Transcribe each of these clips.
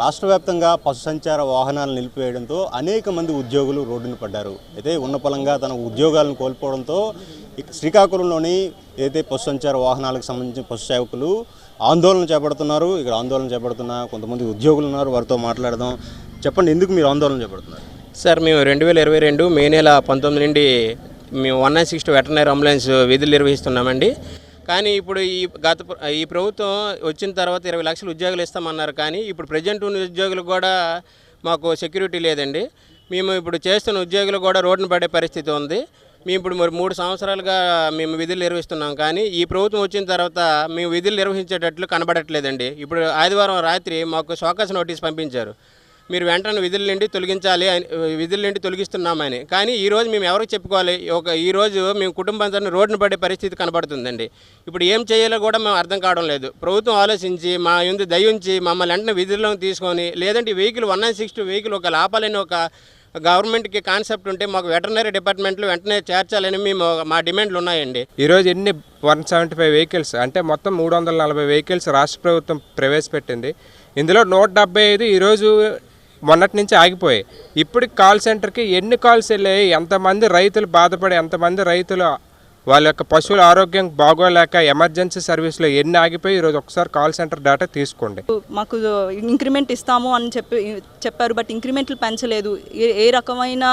రాష్ట్ర వ్యాప్తంగా పశు సంచార వాహనాలు నిలిపివేయడంతో అనేక మంది ఉద్యోగులు రోడ్డున పడ్డారు. అయితే ఉన్నపలంగా తన ఉద్యోగాలను కోల్పోవడంతో శ్రీకాకుళంలోని ఏదైతే పశు సంచార వాహనాలకు సంబంధించిన పశు సేవకులు ఆందోళన చేపడుతున్నారు. ఇక్కడ ఆందోళన చేపడుతున్న కొంతమంది ఉద్యోగులు ఉన్నారు, వారితో మాట్లాడదాం. చెప్పండి, ఎందుకు మీరు ఆందోళన చేపడుతున్నారు? సార్, మేము 2022 మే నెల 19 నుండి మేము 196 వెటర్నరీ అంబులెన్స్ విధులు నిర్వహిస్తున్నామండి. కానీ ఇప్పుడు ఈ ప్రభుత్వం వచ్చిన తర్వాత 20 లక్షల ఉద్యోగులు ఇస్తామన్నారు. కానీ ఇప్పుడు ప్రజెంట్ ఉన్న ఉద్యోగులకు కూడా మాకు సెక్యూరిటీ లేదండి. మేము ఇప్పుడు చేస్తున్న ఉద్యోగులు కూడా రోడ్డున పడే పరిస్థితి ఉంది. మేము ఇప్పుడు 3 సంవత్సరాలుగా మేము విధులు నిర్వహిస్తున్నాం. కానీ ఈ ప్రభుత్వం వచ్చిన తర్వాత మేము విధులు నిర్వహించేటట్లు కనబడట్లేదండి. ఇప్పుడు ఆదివారం రాత్రి మాకు షోకాస్ నోటీస్ పంపించారు. మీరు వెంటనే విధుల నుండి తొలగిస్తున్నామని. కానీ ఈరోజు మేము ఎవరికి చెప్పుకోవాలి? ఈరోజు మేము కుటుంబంతో రోడ్డున పడే పరిస్థితి కనబడుతుందండి. ఇప్పుడు ఏం చేయాలో కూడా మేము అర్థం కావడం లేదు. ప్రభుత్వం ఆలోచించి మా యందు దయ ఉంచి మమ్మల్ని వెంటనే విధుల్లోకి తీసుకొని, లేదంటే వెహికల్ 196 వెహికల్ ఒక ఆపాలని ఒక గవర్నమెంట్కి కాన్సెప్ట్ ఉంటే మాకు వెటర్నరీ డిపార్ట్మెంట్లో వెంటనే చేర్చాలని మా డిమాండ్లు ఉన్నాయండి. ఈరోజు ఎన్ని 175 వెహికల్స్ అంటే మొత్తం 340 వెహికల్స్ రాష్ట్ర ప్రభుత్వం ప్రవేశపెట్టింది. ఇందులో 175 ఈరోజు మొన్నటి నుంచి ఆగిపోయాయి. ఇప్పటికి కాల్ సెంటర్కి ఎన్ని కాల్స్ వెళ్ళాయి, ఎంతమంది రైతులు బాధపడి, ఎంతమంది రైతులు వాళ్ళ యొక్క పశువుల ఆరోగ్యం బాగోలేక ఎమర్జెన్సీ సర్వీస్లో ఎన్ని ఆగిపోయి ఈరోజు ఒకసారి కాల్ సెంటర్ డేటా తీసుకోండి. మాకు ఇంక్రిమెంట్ ఇస్తాము అని చెప్పారు, బట్ ఇంక్రిమెంట్లు పెంచలేదు. ఏ రకమైన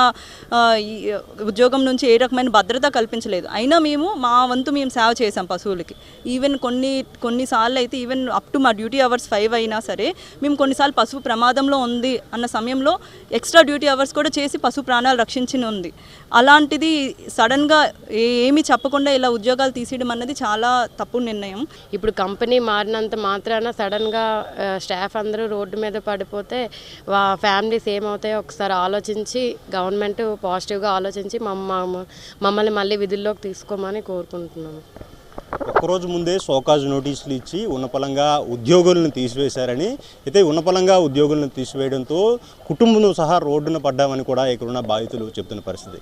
ఉద్యోగం నుంచి ఏ రకమైన భద్రత కల్పించలేదు. అయినా మేము మా వంతు మేము సేవ చేసాం పశువులకి. ఈవెన్ కొన్నిసార్లు అయితే ఈవెన్ అప్ టు మా డ్యూటీ అవర్స్ 5 అయినా సరే మేము కొన్నిసార్లు పశువు ప్రమాదంలో ఉంది అన్న సమయంలో ఎక్స్ట్రా డ్యూటీ అవర్స్ కూడా చేసి పశువు ప్రాణాలు రక్షించి ఉంది. అలాంటిది సడన్గా ఏమీ చెప్పకుండా ఇలా ఉద్యోగాలు తీసేయడం అన్నది చాలా తప్పు నిర్ణయం. ఇప్పుడు కంపెనీ మారినంత మాత్రాన సడన్గా స్టాఫ్ అందరూ రోడ్డు మీద పడిపోతే ఫ్యామిలీస్ ఏమవుతాయో ఒకసారి ఆలోచించి గవర్నమెంట్ పాజిటివ్గా ఆలోచించి మమ్మల్ని మళ్ళీ విధుల్లోకి తీసుకోమని కోరుకుంటున్నాము. ఒక్కరోజు ముందే షోకాజ్ నోటీసులు ఇచ్చి ఉన్నపలంగా ఉద్యోగులను తీసివేశారని, అయితే ఉన్నపలంగా ఉద్యోగులను తీసివేయడంతో కుటుంబం సహా రోడ్డున పడ్డామని కూడా ఇక్కడున్న బాధితులు చెప్తున్న పరిస్థితి.